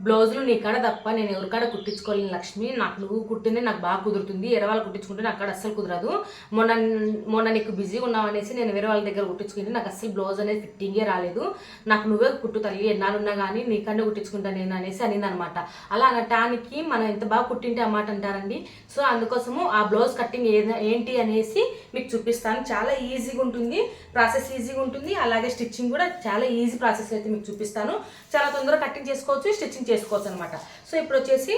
బ్లౌజులు నీ కాడ తప్ప నేను ఎవరి కాడ కుట్టించుకోలేను లక్ష్మి. నాకు నువ్వు కుట్టిందే నాకు బాగా కుదురుతుంది, వేరే వాళ్ళు కుట్టించుకుంటే నాకు కాడ అస్సలు కుదరదు. మొన్న మొన్న నీకు బిజీగా ఉన్నావు అనేసి నేను వేరే వాళ్ళ దగ్గర కుట్టించుకుంటే నాకు అస్సలు బ్లౌజ్ అనేది ఫిట్టింగే రాలేదు. నాకు నువ్వే కుట్టు తల్లి, ఎన్నాళ్ళున్నా కానీ నీకన్నా కుట్టించుకుంటా నేను అనేసి అనిందనమాట. అలా అనటానికి మనం ఎంత బాగా కుట్టింటే ఆ మాట అంటారండి. సో అందుకోసము ఆ బ్లౌజ్ కట్టింగ్ ఏంటి అనేసి మీకు చూపిస్తాను. చాలా ఈజీగా ఉంటుంది, ప్రాసెస్ ఈజీగా ఉంటుంది. అలాగే స్టిచ్చింగ్ కూడా చాలా ఈజీ ప్రాసెస్ అయితే మీకు చూపిస్తాను. చాలా తొందరగా కటింగ్ చేసుకోవచ్చు, స్టిచ్చింగ్ చేసుకోవచ్చు అనమాట. సో ఇప్పుడు వచ్చేసి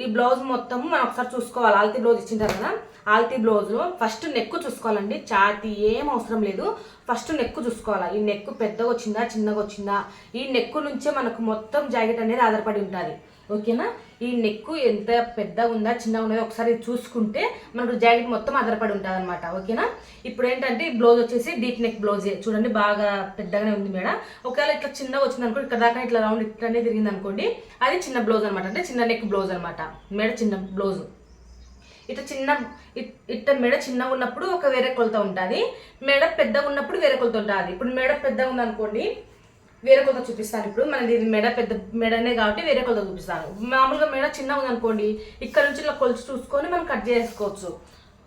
ఈ బ్లౌజ్ మొత్తం మనం ఒకసారి చూసుకోవాలి. ఆల్తీ బ్లౌజ్ ఇచ్చింటారు కదా, ఆల్తీ బ్లౌజ్లో ఫస్ట్ నెక్ చూసుకోవాలండి. ఛాతీ ఏం అవసరం లేదు, ఫస్ట్ నెక్ చూసుకోవాలి. ఈ నెక్ పెద్దగా వచ్చిందా చిన్నగా వచ్చిందా, ఈ నెక్ నుంచే మనకు మొత్తం జాకెట్ అనేది ఆధారపడి ఉంటుంది. ఓకేనా, ఈ నెక్ ఎంత పెద్దగా ఉందా చిన్నగా ఉన్నది ఒకసారి చూసుకుంటే మనకు జాకెట్ మొత్తం ఆధారపడి ఉంటుంది అనమాట. ఓకేనా, ఇప్పుడు ఏంటంటే ఈ బ్లౌజ్ వచ్చేసి డీప్ నెక్ బ్లౌజే చూడండి, బాగా పెద్దగానే ఉంది మేడ. ఒకవేళ ఇట్లా చిన్నగా వచ్చింది అనుకోండి, ఇక్కడ దాకా ఇట్లా రౌండ్ ఇట్లనే తిరిగింది అనుకోండి, అది చిన్న బ్లౌజ్ అనమాట, అంటే చిన్న నెక్ బ్లౌజ్ అనమాట. మేడ చిన్న బ్లౌజ్ ఇట్ట మెడ చిన్నగా ఉన్నప్పుడు ఒక వేరే కొలత ఉంటుంది, మెడ పెద్దగా ఉన్నప్పుడు వేరే కొలత ఉంటుంది. ఇప్పుడు మెడ పెద్దగా ఉందనుకోండి వేరే కొలత చూపిస్తాను. ఇప్పుడు మనది ఇది మెడ పెద్ద మెడనే కాబట్టి వేరే కొలత చూపిస్తాను. మామూలుగా మెడ చిన్నగా ఉందనుకోండి, ఇక్కడ నుంచి ఇలా కొలిచి చూసుకొని మనం కట్ చేసుకోవచ్చు,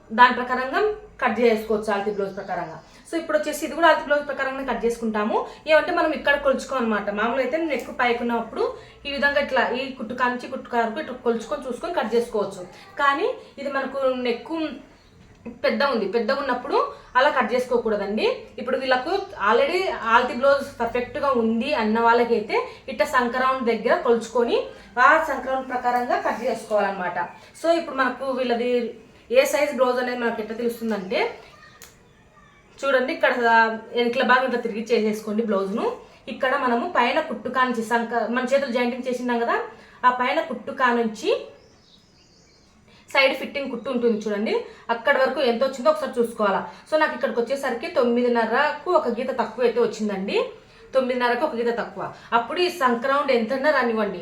దాని ప్రకారంగా కట్ చేసుకోవచ్చు ఆల్తీ బ్లౌజ్ ప్రకారంగా. సో ఇప్పుడు వచ్చేసి ఇది కూడా ఆల్తీ బ్లౌజ్ ప్రకారంగా కట్ చేసుకుంటాము. ఏమంటే మనం ఇక్కడ కొలుచుకోనమాట. మామూలుగా అయితే నెక్ పైకున్నప్పుడు ఈ విధంగా ఇట్లా ఈ కుట్టుకానికి కుట్టుకారకు ఇట్లా కొలుచుకొని చూసుకొని కట్ చేసుకోవచ్చు. కానీ ఇది మనకు నెక్ పెద్దగా ఉన్నప్పుడు అలా కట్ చేసుకోకూడదండి. ఇప్పుడు వీళ్ళకు ఆల్రెడీ ఆల్తీ బ్లౌజ్ పర్ఫెక్ట్గా ఉంది అన్న వాళ్ళకైతే ఇట్లా సంక్రౌండ్ దగ్గర కొలుచుకొని ఆ సంక్రౌండ్ ప్రకారంగా కట్ చేసుకోవాలన్నమాట. సో ఇప్పుడు మనకు వీళ్ళది ఏ సైజ్ బ్లౌజ్ అనేది మనకు ఎట్లా తెలుస్తుందంటే చూడండి, ఇక్కడ వెనకల బాగా ఇట్లా తిరిగి చేసేసుకోండి బ్లౌజ్ను. ఇక్కడ మనము పైన కుట్టుకా నుంచి మన చేతులు జాయింటింగ్ చేసినాం కదా, ఆ పైన కుట్టుకా నుంచి సైడ్ ఫిట్టింగ్ కుట్టు ఉంటుంది చూడండి, అక్కడ వరకు ఎంత వచ్చిందో ఒకసారి చూసుకోవాలా. సో నాకు ఇక్కడికి వచ్చేసరికి 9:30కు ఒక గీత తక్కువ అయితే వచ్చిందండి, 9:30కు ఒక గీత తక్కువ. అప్పుడు ఈ సంక్రౌండ్ ఎంతన్నా రానివ్వండి,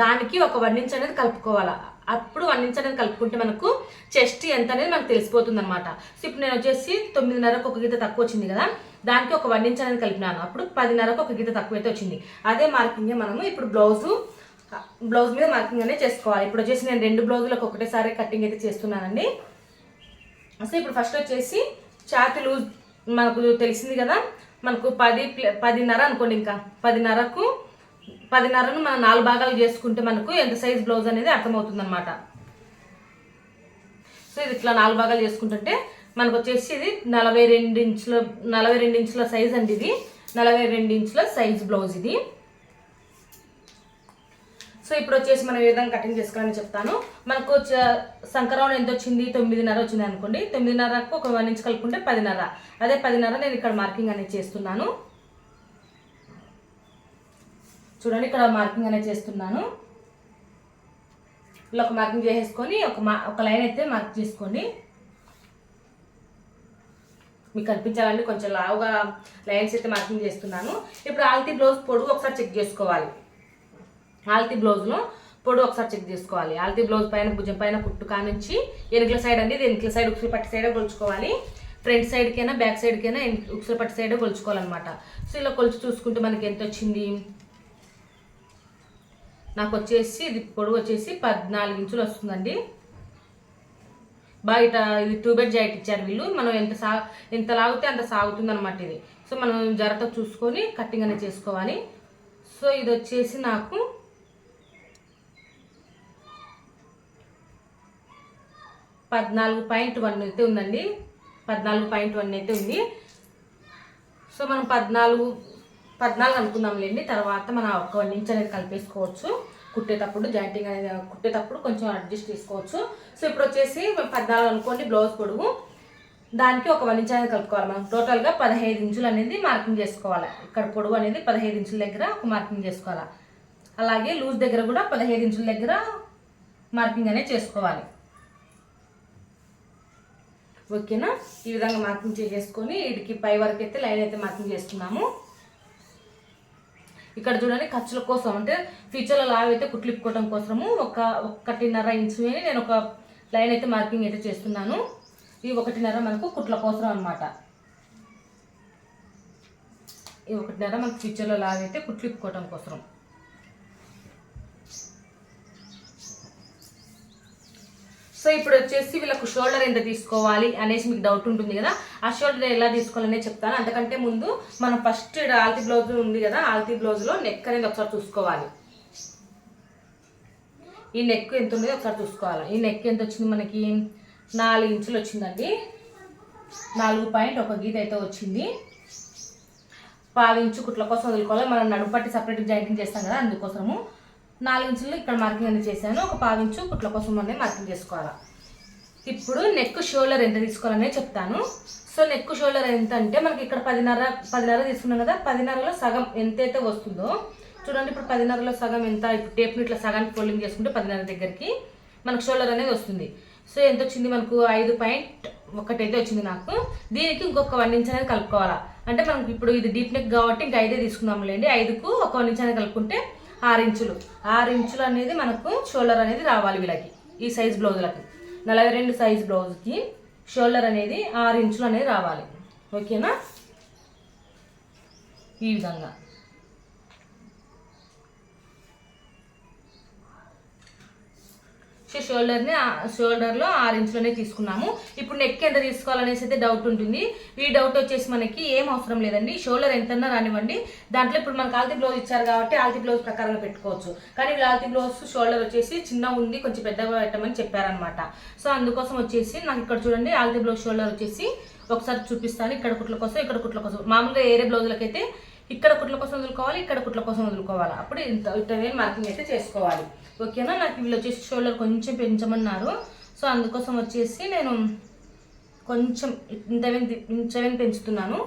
దానికి ఒక 1 ఇంచ్ అనేది కలుపుకోవాలా. అప్పుడు 1 ఇంచ్ అనేది కలుపుకుంటే మనకు చెస్ట్ ఎంత అనేది మనకు తెలిసిపోతుంది అనమాట. సో ఇప్పుడు నేను వచ్చేసి 9:30కు ఒక గీత తక్కువ వచ్చింది కదా, దానికి ఒక 1 ఇంచ్ అనేది కలిపినాను. అప్పుడు 10:30కు ఒక గీత తక్కువ అయితే వచ్చింది. అదే మార్కింగే మనము ఇప్పుడు బ్లౌజ్ మీద మార్కింగ్ అనేది చేసుకోవాలి. ఇప్పుడు వచ్చేసి నేను 2 బ్లౌజులకు ఒకటేసారి కటింగ్ అయితే చేస్తున్నానండి. సో ఇప్పుడు ఫస్ట్ వచ్చేసి ఛాతీ లూజ్ మనకు తెలిసింది కదా, మనకు 10:30 అనుకోండి, ఇంకా 10:30ను మనం 4 భాగాలు చేసుకుంటే మనకు ఎంత సైజ్ బ్లౌజ్ అనేది అర్థమవుతుంది అనమాట. సో ఇది ఇట్లా 4 భాగాలు చేసుకుంటుంటే మనకు వచ్చేసి ఇది 42 ఇంచుల సైజ్ అండి. ఇది 42 ఇంచుల సైజ్ బ్లౌజ్ ఇది. సో ఇప్పుడు వచ్చేసి మనం ఏ విధంగా కటింగ్ చేసుకోవాలని చెప్తాను. మనకు సంక్రౌండ్ ఎంత వచ్చింది, 9:30 వచ్చింది అనుకోండి, 9:30కు ఒక 1 ఇంచ్ కలుపుకుంటే 10:30. అదే 10:30 నేను ఇక్కడ మార్కింగ్ అనేది చేస్తున్నాను చూడండి, ఇక్కడ మార్కింగ్ అనేది చేస్తున్నాను. ఇలా ఒక మార్కింగ్ చేసేసుకొని ఒక లైన్ అయితే మార్క్ చేసుకోండి. మీకు కనిపించాలండి, కొంచెం లావుగా లైన్స్ అయితే మార్కింగ్ చేస్తున్నాను. ఇప్పుడు ఆల్తీ బ్లౌజ్ పొడుగు ఒకసారి చెక్ చేసుకోవాలి. ఆల్తీ బ్లౌజ్లో పొడవు ఒకసారి చెక్ చేసుకోవాలి. ఆల్తీ బ్లౌజ్ పైన భుజం పైన కుట్టు కానుంచి వెనుకల సైడ్ అండి, ఇది వెనుకల సైడ్ ఉక్సులు పట్టి సైడే కొలుచుకోవాలి. ఫ్రంట్ సైడ్కైనా బ్యాక్ సైడ్కైనా ఉక్సులు పట్టి సైడే కొలుచుకోవాలన్నమాట. సో ఇలా కొలుచు చూసుకుంటే మనకి ఎంత వచ్చింది, నాకు వచ్చేసి ఇది పొడవు వచ్చేసి 14 ఇంచులు వస్తుందండి. బయట ఇది 2 బెడ్ జాకెట్ ఇచ్చారు వీళ్ళు, మనం ఎంత లాగితే అంత సాగుతుంది అనమాట ఇది. సో మనం జాగ్రత్తగా చూసుకొని కట్టింగ్ అనేది చేసుకోవాలి. సో ఇది వచ్చేసి నాకు 14.1 అయితే ఉందండి, 14.1 అయితే ఉంది. సో మనం 14 అనుకుందాంలేండి, తర్వాత మనం ఒక 1 ఇంచ్ అనేది కలిపేసుకోవచ్చు. కుట్టేటప్పుడు జాయింటింగ్ అనేది కుట్టేటప్పుడు కొంచెం అడ్జస్ట్ చేసుకోవచ్చు. సో ఇప్పుడు వచ్చేసి 14 అనుకోండి బ్లౌజ్ పొడవు, దానికి ఒక 1 ఇంచ్ అనేది కలుపుకోవాలి. మనం టోటల్గా 15 ఇంచులు అనేది మార్కింగ్ చేసుకోవాలి. ఇక్కడ పొడవు అనేది 15 ఇంచుల దగ్గర ఒక మార్కింగ్ చేసుకోవాలి. అలాగే లూజ్ దగ్గర కూడా 15 ఇంచుల దగ్గర మార్కింగ్ అనేది చేసుకోవాలి. ఓకేనా, ఈ విధంగా మార్కింగ్ చేసేసుకొని వీటికి పై వరకు అయితే లైన్ అయితే మార్కింగ్ చేసుకున్నాము. ఇక్కడ చూడండి, ఖర్చుల కోసం అంటే ఫ్యూచర్లో లావ్ అయితే కుట్లు ఇప్పుకోవడం కోసము 1.5 ఇంచు నేను ఒక లైన్ అయితే మార్కింగ్ అయితే చేస్తున్నాను. ఈ 1.5 మనకు కుట్ల కోసం అనమాట. ఈ 1.5 మనకు ఫ్యూచర్లో లావ్ అయితే కుట్లు ఇప్పుకోవడం కోసం. సో ఇప్పుడు వచ్చేసి వీళ్ళకు షోల్డర్ ఎంత తీసుకోవాలి అనేసి మీకు డౌట్ ఉంటుంది కదా, ఆ షోల్డర్ ఎలా తీసుకోవాలనే చెప్తాను. అంతకంటే ముందు మనం ఫస్ట్ ఆల్తీ బ్లౌజ్ ఉంది కదా, ఆల్తీ బ్లౌజ్లో నెక్ అనేది ఒకసారి చూసుకోవాలి. ఈ నెక్ ఎంత ఉండేది ఒకసారి చూసుకోవాలి. ఈ నెక్ ఎంత వచ్చింది మనకి 4 ఇంచులు వచ్చిందండి. 4.1 గీత అయితే వచ్చింది. 1/2 ఇంచు కుట్ల కోసం వదులుకోవాలి. మనం నడుపట్టి సపరేట్ జాయింటింగ్ చేస్తాం కదా, అందుకోసము 4 ఇంచులు ఇక్కడ మార్కింగ్ అనేది చేశాను. ఒక 1/2 ఇంచు కుట్ల కోసం అనేది మార్కింగ్ చేసుకోవాలి. ఇప్పుడు నెక్ షోల్డర్ ఎంత తీసుకోవాలనే చెప్తాను. సో నెక్ షోల్డర్ ఎంత అంటే మనకి ఇక్కడ 10.5 తీసుకున్నాం కదా, 10.5లో సగం ఎంతైతే వస్తుందో చూడండి. ఇప్పుడు 10.5లో సగం ఎంత, ఇప్పుడు టేప్ని ఇట్లా సగానికి ఫోల్డింగ్ చేసుకుంటే 10.5 దగ్గరికి మనకు షోల్డర్ అనేది వస్తుంది. సో ఎంత వచ్చింది మనకు 5.1 అయితే వచ్చింది నాకు. దీనికి ఇంకొక 1 ఇంచ్ అనేది కలుపుకోవాలా. అంటే మనకి ఇప్పుడు ఇది డీప్ నెక్ కాబట్టి ఇంకా 5 తీసుకుందాంలేండి. 5కు ఒక 1 ఇంచ్ అనేది కలుపుకుంటే 6 ఇంచులు. 6 ఇంచులు అనేది మనకు షోల్డర్ అనేది రావాలి వీళ్ళకి. ఈ సైజ్ బ్లౌజులకి 42 సైజ్ బ్లౌజ్కి షోల్డర్ అనేది 6 ఇంచులు అనేది రావాలి. ఓకేనా, ఈ విధంగా. షోల్డర్లో 6 ఇంచులనే తీసుకున్నాము. ఇప్పుడు నెక్ ఎంత తీసుకోవాలనేసి అయితే డౌట్ ఉంటుంది. ఈ డౌట్ వచ్చేసి మనకి ఏం అవసరం లేదండి. షోల్డర్ ఎంతన్నా రానివ్వండి. దాంట్లో ఇప్పుడు మనకు ఆల్తీ బ్లౌజ్ ఇచ్చారు కాబట్టి ఆల్తీ బ్లౌజ్ ప్రకారంగా పెట్టుకోవచ్చు. కానీ వీళ్ళు ఆల్తీ బ్లౌజ్ షోల్డర్ వచ్చేసి చిన్న ఉంది, కొంచెం పెద్దగా పెట్టమని చెప్పారనమాట. సో అందుకోసం వచ్చేసి నాకు ఇక్కడ చూడండి ఆల్తీ బ్లౌజ్ షోల్డర్ వచ్చేసి ఒకసారి చూపిస్తాను. ఇక్కడ కుట్ల కోసం, ఇక్కడ కుట్ల కోసం. మామూలుగా ఏరే బ్లౌజులకైతే ఇక్కడ కుట్ల కోసం వదులుకోవాలి, ఇక్కడ కుట్ల కోసం వదులుకోవాలి. అప్పుడు ఇంత మార్కింగ్ అయితే చేసుకోవాలి. ఓకేనా, నాకు వీళ్ళు వచ్చేసి షోల్డర్ కొంచెం పెంచమన్నారు. సో అందుకోసం వచ్చేసి నేను కొంచెం ఇంచవేన్ పెంచుతున్నాను.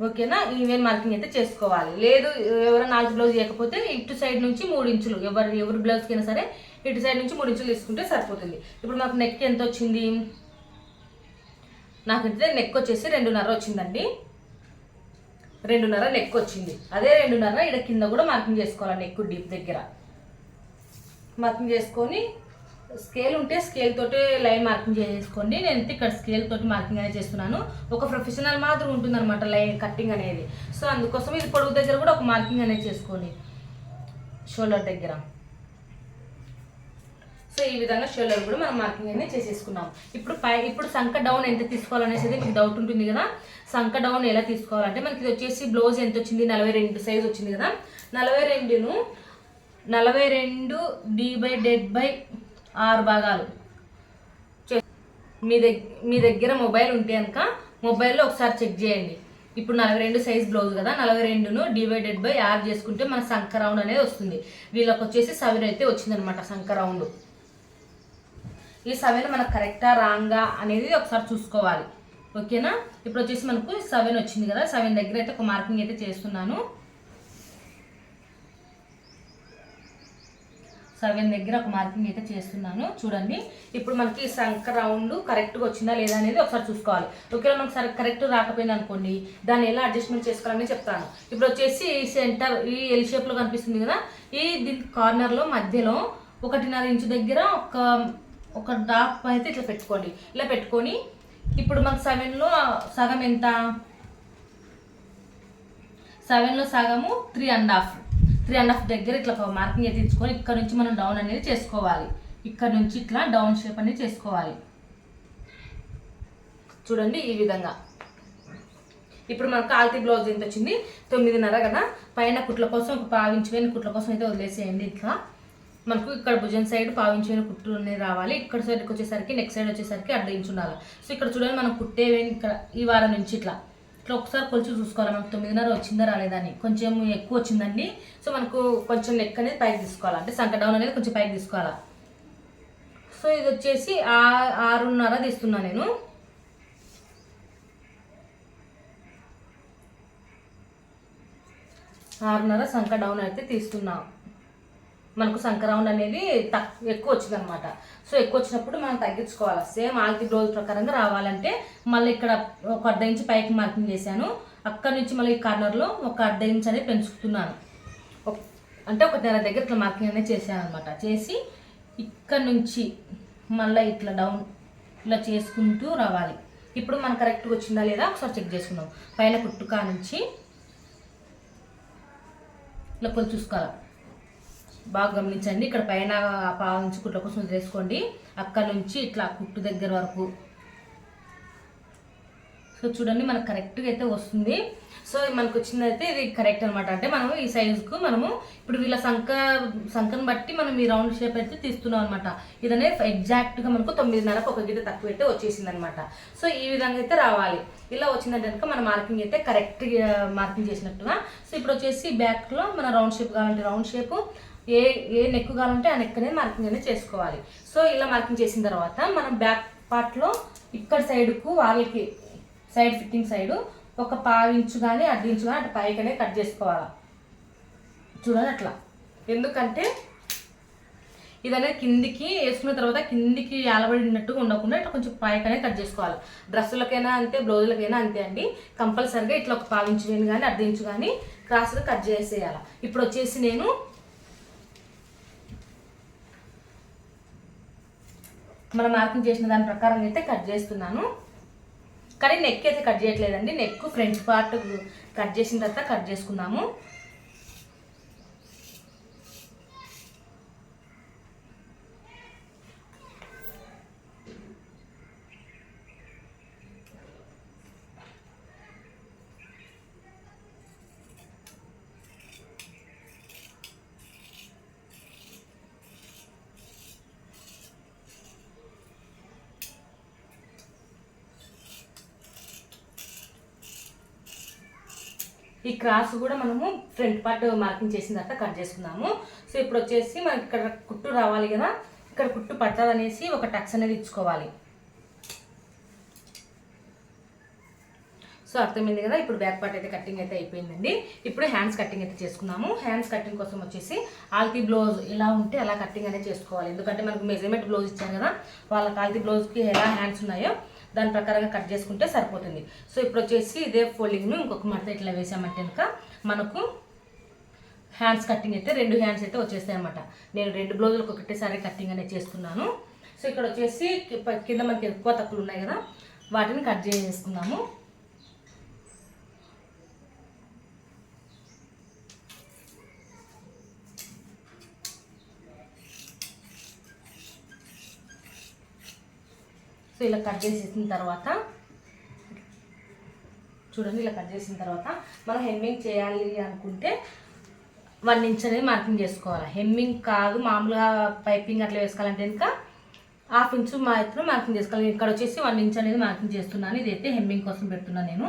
ఓకేనా, ఈవెన్ మార్కింగ్ అయితే చేసుకోవాలి. లేదు ఎవరైనా 4 బ్లౌజ్ చేయకపోతే ఇటు సైడ్ నుంచి 3 ఇంచులు, ఎవరి బ్లౌజ్కి అయినా సరే ఇటు సైడ్ నుంచి 3 ఇంచులు తీసుకుంటే సరిపోతుంది. ఇప్పుడు నాకు నెక్ ఎంత వచ్చింది, నాకైతే నెక్ వచ్చేసి 2.5 వచ్చిందండి. 2.5 నెక్ వచ్చింది. అదే 2.5 ఇక్కడ కింద కూడా మార్కింగ్ చేసుకోవాలి. నెక్ డీప్ దగ్గర మార్కింగ్ చేసుకొని స్కేల్ ఉంటే స్కేల్ తోటి లైన్ మార్కింగ్ చేసుకోండి. నేను ఇక్కడ స్కేల్ తోటి మార్కింగ్ అనేది చేస్తున్నాను. ఒక ప్రొఫెషనల్ మాత్రం ఉంటుంది అనమాట లైన్ కట్టింగ్ అనేది. సో అందుకోసం ఇది పొడుగు దగ్గర కూడా ఒక మార్కింగ్ అనేది చేసుకోండి షోల్డర్ దగ్గర. సో ఈ విధంగా షోల్డర్ కూడా మనం మార్కింగ్ అనేది చేసేసుకున్నాం. ఇప్పుడు సంక డౌన్ ఎంత తీసుకోవాలనేసి మీకు డౌట్ ఉంటుంది కదా. సంక డౌన్ ఎలా తీసుకోవాలంటే మనకి ఇది వచ్చేసి బ్లౌజ్ ఎంత వచ్చింది, 42 సైజ్ వచ్చింది కదా. 42 D/6 భాగాలు. మీ దగ్గర మొబైల్ ఉంటే కనుక మొబైల్లో ఒకసారి చెక్ చేయండి. ఇప్పుడు 42 సైజ్ బ్లౌజ్ కదా, 42ను D/6 చేసుకుంటే మన సంక రౌండ్ అనేది వస్తుంది. వీళ్ళకి వచ్చేసి 7 అయితే వచ్చిందనమాట సంక రౌండ్. ఈ 7 మనకు కరెక్టా రాంగా అనేది ఒకసారి చూసుకోవాలి. ఓకేనా, ఇప్పుడు వచ్చేసి మనకు 7 వచ్చింది కదా. 7 దగ్గర అయితే ఒక మార్కింగ్ అయితే చేస్తున్నాను. 7 దగ్గర ఒక మార్కింగ్ అయితే చేస్తున్నాను. చూడండి, ఇప్పుడు మనకి సంక రౌండ్ కరెక్ట్గా వచ్చిందా లేదా అనేది ఒకసారి చూసుకోవాలి. ఒకవేళ మనకు కరెక్ట్ రాకపోయింది అనుకోండి, దాన్ని ఎలా అడ్జస్ట్మెంట్ చేసుకోవాలని చెప్తాను. ఇప్పుడు వచ్చేసి సెంటర్ ఈ ఎల్ షేప్లో కనిపిస్తుంది కదా, దీని కార్నర్లో మధ్యలో 1.5 ఇంచు దగ్గర ఒక డాప్ అయితే ఇట్లా పెట్టుకోండి. ఇలా పెట్టుకొని ఇప్పుడు మనకు 7లో సగం ఎంత, 7లో సగము 3.5 దగ్గర ఇట్లా మార్కింగ్ అయితే ఇచ్చుకొని ఇక్కడ నుంచి మనం డౌన్ అనేది చేసుకోవాలి. ఇక్కడ నుంచి ఇట్లా డౌన్ షేప్ అనేది చేసుకోవాలి. చూడండి ఈ విధంగా. ఇప్పుడు మనకు ఆల్తీ బ్లౌజ్ ఎంత వచ్చింది, 9.5 కదా. పైన కుట్ల కోసం ఒక 1/2 ఇంచు వేని కుట్ల కోసం అయితే వదిలేసేయండి. ఇట్లా మనకు ఇక్కడ భుజం సైడ్ 1/2 ఇంచు వేని కుట్టు అనేది రావాలి. ఇక్కడ సైడ్కి వచ్చేసరికి నెక్ సైడ్ వచ్చేసరికి 1/2 ఇంచు ఉండాలి. సో ఇక్కడ చూడండి మనం కుట్టే వేని ఇక్కడ ఈ వారం నుంచి ఇట్లా ఒకసారి కొలిచి చూసుకోవాలి. మనకు 9.5 వచ్చిందా రాలేదని. కొంచెం ఎక్కువ వచ్చిందండి. సో మనకు కొంచెం నెక్ అనేది పైకి తీసుకోవాలి, అంటే సంక డౌన్ అనేది కొంచెం పైకి తీసుకోవాలి. సో ఇది వచ్చేసి 6.5 తీస్తున్నా నేను. సంక డౌన్ అయితే తీస్తున్నా. మనకు సంక రౌండ్ అనేది ఎక్కువ వచ్చింది అనమాట. సో ఎక్కువ వచ్చినప్పుడు మనం తగ్గించుకోవాలి. సేమ్ ఆల్తీ బ్లౌజ్ ప్రకారంగా రావాలంటే మళ్ళీ ఇక్కడ ఒక 1/2 ఇంచు పైకి మార్కింగ్ చేశాను. అక్కడ నుంచి మళ్ళీ ఈ కార్నర్లో ఒక 1/2 ఇంచు అనేది పెంచుతున్నాను. అంటే 1.5 దగ్గర ఇట్లా మార్కింగ్ అనేది చేశాను అనమాట. చేసి ఇక్కడ నుంచి మళ్ళీ ఇట్లా డౌన్ ఇలా చేసుకుంటూ రావాలి. ఇప్పుడు మనకు కరెక్ట్గా వచ్చిందా లేదా ఒకసారి చెక్ చేసుకుందాం. పైన కుట్టుకా నుంచి ఇలా కొలు చూసుకోవాలి. బాగా గమనించండి. ఇక్కడ పైన పావు నుంచి కుట్ల కోసం వదిలేసుకోండి. అక్కడ నుంచి ఇట్లా కుట్టు దగ్గర వరకు. సో చూడండి మనకు కరెక్ట్గా అయితే వస్తుంది. సో మనకు వచ్చిందైతే ఇది కరెక్ట్ అనమాట. అంటే మనం ఈ సైజుకు మనము ఇప్పుడు వీళ్ళ సంఖ్యను బట్టి మనం ఈ రౌండ్ షేప్ అయితే తీస్తున్నాం అనమాట. ఇదనే ఎగ్జాక్ట్గా మనకు 9.5కు ఒక గీత తక్కువ అయితే వచ్చేసింది అనమాట. సో ఈ విధంగా అయితే రావాలి. ఇలా వచ్చిందంటే కనుక మన మార్కింగ్ అయితే కరెక్ట్ మార్కింగ్ చేసినట్టుగా. సో ఇప్పుడు వచ్చేసి బ్యాక్లో మన రౌండ్ షేప్ కావాలంటే రౌండ్ షేపు, ఏ నెక్ కావాలంటే ఆ నెక్ అనేది మార్కింగ్ అనేది చేసుకోవాలి. సో ఇలా మార్కింగ్ చేసిన తర్వాత మనం బ్యాక్ పార్ట్లో ఇక్కడ సైడ్కు వాళ్ళకి సైడ్ ఫిట్టింగ్ సైడు ఒక 1/2 ఇంచు కానీ 1/2 ఇంచు కానీ అటు పైకనే కట్ చేసుకోవాలి. చూడండి అట్లా. ఎందుకంటే ఇది అనేది కిందికి వేసుకున్న తర్వాత కిందికి ఏలబడినట్టుగా ఉండకుండా ఇట్లా కొంచెం పైకనే కట్ చేసుకోవాలి. డ్రెస్సులకైనా అంతే, బ్లౌజులకైనా అంతే అండి. కంపల్సరిగా ఇట్లా ఒక 1/2 ఇంచు కానీ 1/2 ఇంచు కానీ క్రాస్గా కట్ చేసేయాలి. ఇప్పుడు వచ్చేసి నేను మనం మార్కింగ్ చేసిన దాని ప్రకారం అయితే కట్ చేస్తున్నాను. కానీ నెక్ అయితే కట్ చేయట్లేదండి. నెక్ ఫ్రంట్ పార్ట్ కట్ చేసిన తర్వాత కట్ చేసుకుందాము. ఈ క్రాస్ కూడా మనము ఫ్రంట్ పార్ట్ మార్కింగ్ చేసిన తర్వాత కట్ చేసుకున్నాము. సో ఇప్పుడు వచ్చేసి మనకి ఇక్కడ కుట్టు రావాలి కదా, ఇక్కడ కుట్టు పట్టదు అనేసి ఒక టక్స్ అనేది ఇచ్చుకోవాలి. సో అర్థమైంది కదా. ఇప్పుడు బ్యాక్ పార్ట్ అయితే కటింగ్ అయితే అయిపోయిందండి. ఇప్పుడు హ్యాండ్స్ కటింగ్ అయితే చేసుకున్నాము. హ్యాండ్స్ కటింగ్ కోసం వచ్చేసి ఆల్తీ బ్లౌజ్ ఎలా ఉంటే అలా కటింగ్ అనేది చేసుకోవాలి. ఎందుకంటే మనకు మెజర్మెంట్ బ్లౌజ్ ఇచ్చాం కదా, వాళ్ళకి ఆల్తీ బ్లౌజ్కి ఎలా హ్యాండ్స్ ఉన్నాయో దాని ప్రకారంగా కట్ చేసుకుంటే సరిపోతుంది. సో ఇప్పుడు వచ్చేసి ఇదే ఫోల్డింగ్ను ఇంకొక మడత ఇట్లా వేసామంటే కనుక మనకు హ్యాండ్స్ కటింగ్ అయితే 2 హ్యాండ్స్ అయితే వచ్చేస్తాయి అనమాట. నేను 2 బ్లౌజులకు ఒకటేసారి కటింగ్ అనేది చేస్తున్నాను. సో ఇక్కడ వచ్చేసి కింద మనకి ఎక్కువ తక్కువలు ఉన్నాయి కదా, వాటిని కట్ చేసుకుందాము. సో ఇలా కట్ చేసిన తర్వాత చూడండి, ఇలా కట్ చేసిన తర్వాత మనం హెమ్మింగ్ చేయాలి అనుకుంటే 1 ఇంచ్ అనేది మార్కింగ్ చేసుకోవాలి. హెమ్మింగ్ కాదు, మామూలుగా పైపింగ్ అట్లా వేసుకోవాలంటే ఇంకా 1/2 ఇంచు మాత్రం మార్కింగ్ చేసుకోవాలి. ఇక్కడ వచ్చేసి 1 ఇంచ్ అనేది మార్కింగ్ చేస్తున్నాను. ఇదైతే హెమ్మింగ్ కోసం పెడుతున్నాను నేను.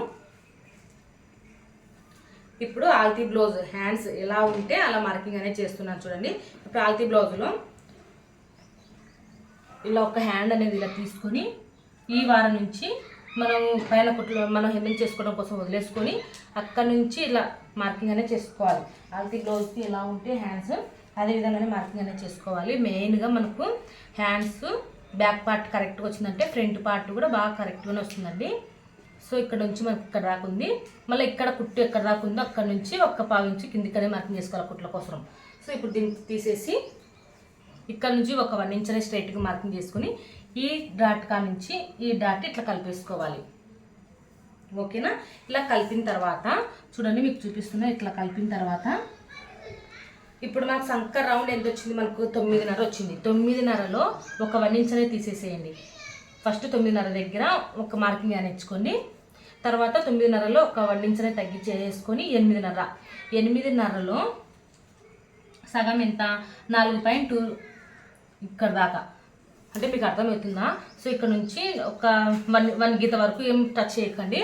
ఇప్పుడు ఆల్తీ బ్లౌజ్ హ్యాండ్స్ ఎలా ఉంటే అలా మార్కింగ్ అనేది చేస్తున్నాను. చూడండి, ఇప్పుడు ఆల్తీ బ్లౌజ్లో ఇలా ఒక హ్యాండ్ అనేది ఇలా తీసుకొని ఈ వారం నుంచి మనం పైన కుట్లు మనం హెమ్మింగ్ చేసుకోవడం కోసం వదిలేసుకొని అక్కడ నుంచి ఇలా మార్కింగ్ అనేది చేసుకోవాలి. ఆల్తీ బ్లౌజ్కి ఎలా ఉంటే హ్యాండ్స్ అదే విధంగానే మార్కింగ్ అనేది చేసుకోవాలి. మెయిన్గా మనకు హ్యాండ్స్ బ్యాక్ పార్ట్ కరెక్ట్గా వచ్చిందంటే ఫ్రంట్ పార్ట్ కూడా బాగా కరెక్ట్గానే వస్తుందండి. సో ఇక్కడ నుంచి మనకి ఇక్కడ రాకుంది, మళ్ళీ ఇక్కడ కుట్టు ఎక్కడ రాకుందో అక్కడ నుంచి ఒక 1/2 ఇంచు కిందికనే మార్కింగ్ చేసుకోవాలి కుట్ల కోసం. సో ఇప్పుడు దీన్ని తీసేసి ఇక్కడ నుంచి ఒక 1 ఇంచ్ అనేది స్ట్రైట్గా మార్కింగ్ చేసుకుని ఈ డాట్ కా నుంచి ఈ డాట్ ఇట్లా కలిపేసుకోవాలి. ఓకేనా? ఇలా కలిపిన తర్వాత చూడండి, మీకు చూపిస్తున్నా. ఇట్లా కలిపిన తర్వాత ఇప్పుడు మనకు సంక రౌండ్ ఎంత వచ్చింది, మనకు 9.5 వచ్చింది. 9.5లో ఒక 1 ఇంచ్ అనేది తీసేసేయండి. ఫస్ట్ 9.5 దగ్గర ఒక మార్కింగ్ అని ఇచ్చుకోండి. తర్వాత 9.5లో ఒక 1 ఇంచ్ అనేది తగ్గించేసుకొని 8.5. 8.5లో సగం ఎంత, 4.2 ఇక్కడ దాకా. అంటే మీకు అర్థమవుతుందా? సో ఇక్కడ నుంచి ఒక 1 గీత వరకు ఏం టచ్ చేయకండి.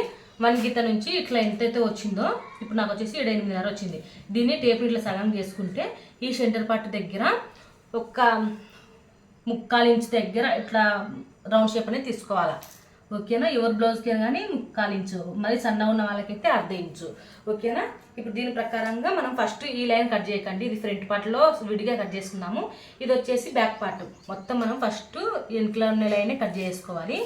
1 గీత నుంచి ఇట్లా ఎంతైతే వచ్చిందో ఇప్పుడు నాకు వచ్చేసి 8.5 వచ్చింది. దీన్ని టేప్ ఇట్లా సగం చేసుకుంటే ఈ సెంటర్ పార్ట్ దగ్గర ఒక 3/4 ఇంచ్ దగ్గర ఇట్లా రౌండ్ షేప్ అనేది తీసుకోవాలి. ఓకేనా? ఎవరి బ్లౌజ్కి కానీ 3/4 ఇంచు, మరి సన్నగా ఉన్న వాళ్ళకైతే 1/2 ఇంచు. ఓకేనా? ఇప్పుడు దీని ప్రకారంగా మనం ఫస్ట్ ఈ లైన్ కట్ చేయకండి, ఇది ఫ్రంట్ పార్ట్లో విడిగా కట్ చేసుకున్నాము. ఇది వచ్చేసి బ్యాక్ పార్ట్. మొత్తం మనం ఫస్ట్ వెనుకలో ఉన్న లైనే కట్ చేసుకోవాలి.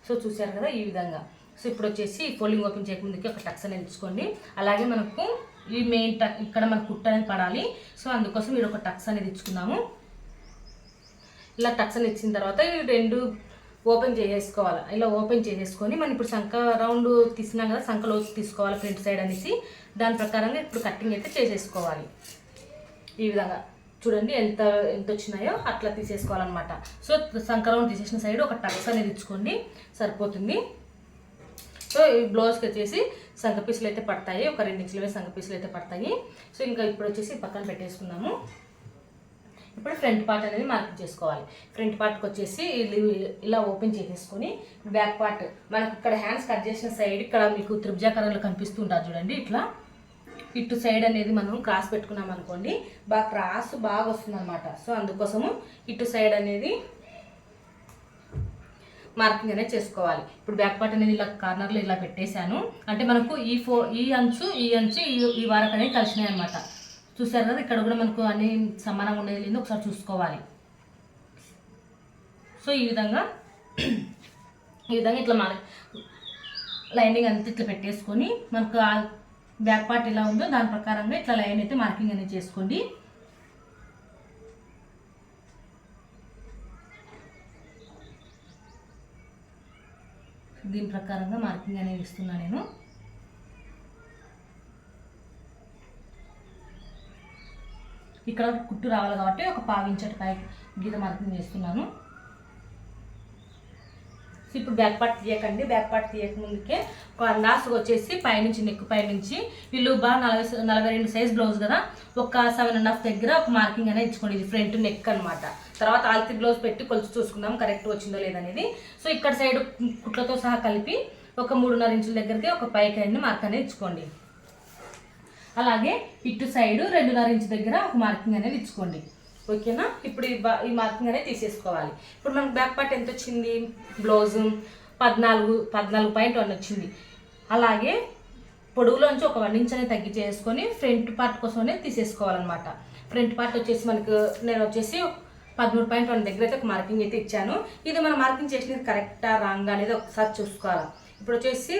సో చూసారు కదా ఈ విధంగా. సో ఇప్పుడు వచ్చేసి ఫోల్డింగ్ ఓపెన్ చేయకముందుకి ఒక టక్స్ అనేది ఇచ్చుకోండి. అలాగే మనకు ఈ మెయిన్ టక్ ఇక్కడ మనకు కుట్ట అనేది పడాలి. సో అందుకోసం మీరు ఒక టక్స్ అనేది ఇచ్చుకున్నాము. ఇలా టక్స్ అని ఇచ్చిన తర్వాత ఈ 2 ఓపెన్ చేసేసుకోవాలి. ఇలా ఓపెన్ చేసేసుకొని మనం ఇప్పుడు సంక రౌండ్ తీసినాం కదా, సంకలో తీసుకోవాలి ఫ్రంట్ సైడ్ అనేసి దాని ప్రకారంగా ఇప్పుడు కటింగ్ అయితే చేసేసుకోవాలి. ఈ విధంగా చూడండి ఎంత ఎంత వచ్చినాయో అట్లా తీసేసుకోవాలన్నమాట. సో సంక రౌండ్ తీసేసిన సైడ్ ఒక టక్స్ అనేది ఇచ్చుకోండి సరిపోతుంది. సో ఈ బ్లౌజ్కి వచ్చేసి సంక పీసులు అయితే పడతాయి, ఒక 2 ఇంచుల సంక పీసులు అయితే పడతాయి. సో ఇంకా ఇప్పుడు వచ్చేసి పక్కన పెట్టేసుకున్నాము. ఇప్పుడు ఫ్రంట్ పార్ట్ అనేది మార్కింగ్ చేసుకోవాలి. ఫ్రంట్ పార్ట్కి వచ్చేసి ఇలా ఓపెన్ చేసేసుకొని బ్యాక్ పార్ట్ మనకు ఇక్కడ హ్యాండ్స్ కట్ చేసిన సైడ్ ఇక్కడ మీకు త్రిభుజాకారంలో కనిపిస్తూ ఉంటుంది చూడండి. ఇట్లా ఇటు సైడ్ అనేది మనం క్రాస్ పెట్టుకున్నాం అనుకోండి, క్రాస్ బాగా వస్తుంది అనమాట. సో అందుకోసము ఇటు సైడ్ అనేది మార్కింగ్ అనేది చేసుకోవాలి. ఇప్పుడు బ్యాక్ పార్ట్ అనేది ఇలా కార్నర్లో ఇలా పెట్టేశాను అంటే మనకు ఈ అంచు ఈ వారకు అనేది కలిసినాయి అనమాట. చూసారు కదా, ఇక్కడ కూడా మనకు అన్ని సమానంగా ఉండేది లేదు, ఒకసారి చూసుకోవాలి. సో ఈ విధంగా ఇట్లా లైనింగ్ అంతా ఇట్లా పెట్టేసుకొని మనకు బ్యాక్ పార్ట్ ఎలా ఉందో దాని ప్రకారంగా ఇట్లా లైన్ అయితే మార్కింగ్ అనేది చేసుకోండి. దీని ప్రకారంగా మార్కింగ్ అనేది ఇస్తున్నాను నేను. ఇక్కడ కుట్టు రావాలి కాబట్టి ఒక 1/2 ఇంచ్ పై గీత మార్కింగ్ చేస్తున్నాను. సో ఇప్పుడు బ్యాక్ పార్ట్ తీయకండి, బ్యాక్ పార్ట్ తీయక ముందుకే లాస్ట్ వచ్చేసి పైనుంచి నెక్ పైనుంచి వీళ్ళు బాగా 42 సైజ్ బ్లౌజ్ కదా, ఒక 7.5 దగ్గర ఒక మార్కింగ్ అనేది ఇచ్చుకోండి. ఇది ఫ్రంట్ నెక్ అనమాట. తర్వాత ఆల్తి బ్లౌజ్ పెట్టి కొలుచు చూసుకుందాం కరెక్ట్ వచ్చిందో లేదనేది. సో ఇక్కడ సైడ్ కుట్లతో సహా కలిపి ఒక 3.5 ఇంచుల దగ్గరికి ఒక పైకి అనేది మార్క్ అనేది ఇచ్చుకోండి. అలాగే ఇటు సైడ్ 2.5 ఇంచ్ దగ్గర ఒక మార్కింగ్ అనేది ఇచ్చుకోండి. ఓకేనా, ఇప్పుడు ఈ మార్కింగ్ అనేది తీసేసుకోవాలి. ఇప్పుడు మనకు బ్యాక్ పార్ట్ ఎంత వచ్చింది, బ్లౌజ్ 14.1 వచ్చింది. అలాగే పొడవులోంచి ఒక 1 ఇంచ్ అనేది తగ్గించేసుకొని ఫ్రంట్ పార్ట్ కోసమే తీసేసుకోవాలన్నమాట. ఫ్రంట్ పార్ట్ వచ్చేసి మనకు నేను వచ్చేసి 13.1 దగ్గర అయితే ఒక మార్కింగ్ అయితే ఇచ్చాను. ఇది మనం మార్కింగ్ చేసినది కరెక్టా రాంగ్ అనేది ఒకసారి చూసుకోవాలి. ఇప్పుడు వచ్చేసి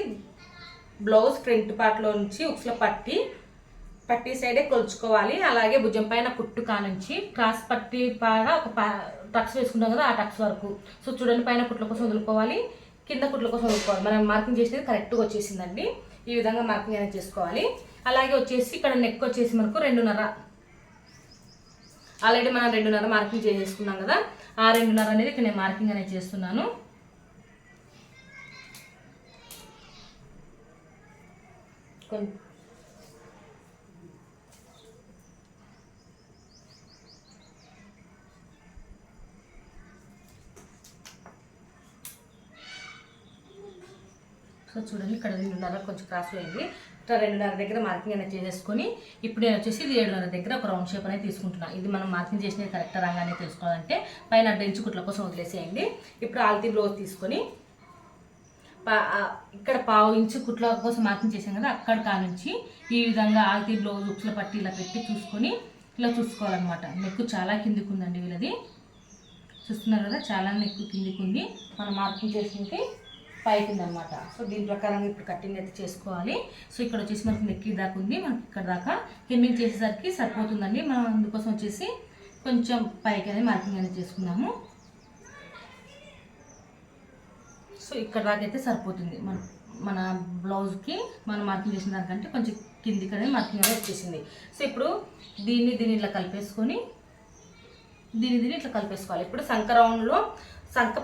బ్లౌజ్ ఫ్రంట్ పార్ట్లో నుంచి ఉక్స్లో పట్టి సైడే కొలుచుకోవాలి. అలాగే భుజం పైన కుట్టు కానుంచి క్రాస్ పట్టి పైన ఒక టక్స్ వేసుకుంటాం కదా, ఆ టక్స్ వరకు. సో చూడండి, పైన కుట్ల కోసం వదులుకోవాలి, కింద కుట్ల కోసం వదులుకోవాలి. మనం మార్కింగ్ చేసేది కరెక్ట్గా వచ్చేసిందండి. ఈ విధంగా మార్కింగ్ అనేది చేసుకోవాలి. అలాగే వచ్చేసి ఇక్కడ నెక్ వచ్చేసి మనకు 2.5, ఆల్రెడీ మనం 2.5 మార్కింగ్ చేసేసుకున్నాం కదా, ఆ 2.5 అనేది ఇక్కడ నేను మార్కింగ్ అనేది చేస్తున్నాను. సో చూడండి, ఇక్కడ 2.5 కొంచెం క్రాస్ అయింది. ఇక్కడ 2.5 దగ్గర మార్కింగ్ అనేది చేసేసుకొని ఇప్పుడు నేను వచ్చేసి 7.5 దగ్గర ఒక రౌండ్ షేప్ అనేది తీసుకుంటున్నాను. ఇది మనం మార్కింగ్ చేసినది కరెక్ట్ రంగా అనేది తెలుసుకోవాలంటే పైన 1/2 ఇంచు కుట్ల కోసం వదిలేసేయండి. ఇప్పుడు ఆల్తీ బ్లౌజ్ తీసుకొని ఇక్కడ 1/2 ఇంచు కుట్ల కోసం మార్కింగ్ చేసాం కదా, అక్కడ కానుంచి ఈ విధంగా ఆల్తీ బ్లౌజ్ ఉక్సుల పట్టి ఇలా పెట్టి చూసుకొని ఇలా చూసుకోవాలన్నమాట. నెక్ చాలా కిందికి ఉందండి వీళ్ళది, చూస్తున్నారు కదా, చాలా నెక్ కిందికి ఉంది. మనం మార్కింగ్ చేసినది పైకి ఉందన్నమాట. సో దీని ప్రకారంగా ఇప్పుడు కటింగ్ అయితే చేసుకోవాలి. సో ఇక్కడ వచ్చేసి మనకి నెక్ దాకా ఉంది, మనకి ఇక్కడ దాకా హెమ్మింగ్ చేసేసరికి సరిపోతుందండి. మనం అందుకోసం వచ్చేసి కొంచెం పైకి అనేది మార్కింగ్ అనేది చేసుకున్నాము. సో ఇక్కడ దాకా అయితే సరిపోతుంది. మన బ్లౌజ్కి మనం మార్కింగ్ చేసిన దానికంటే కొంచెం కిందికి అనేది మార్కింగ్ అనేది వచ్చేసింది. సో ఇప్పుడు దీన్ని ఇట్లా కలిపేసుకొని దీన్ని ఇట్లా కలిపేసుకోవాలి. ఇప్పుడు సంక రౌండ్లో సంక